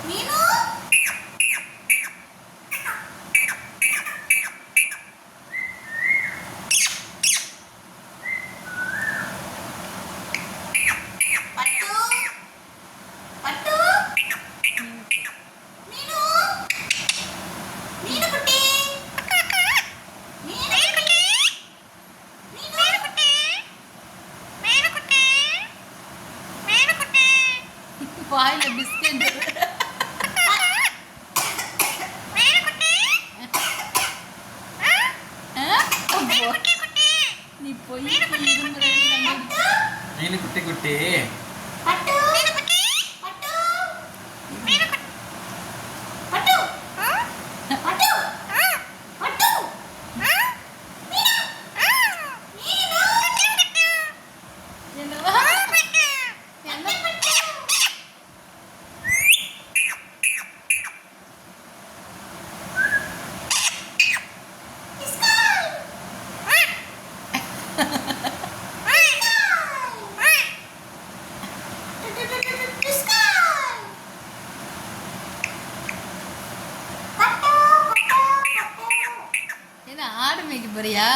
மீனு பட்டு பட்டு மீனு மீனு குட்டி மீனு குட்டி மீனு குட்டி மீனு குட்டி மீனு குட்டி வாயில பிஸ்கட் நீ போய் மீனு குட்டி குட்டி பட்டு மீனு குட்டி பட்டு மீனு குட்டி பட்டு பட்டு பட்டு மீனு மீனு என்னவா என்ன பட்டு என்ன ஆடு மேய்க்க போறியா?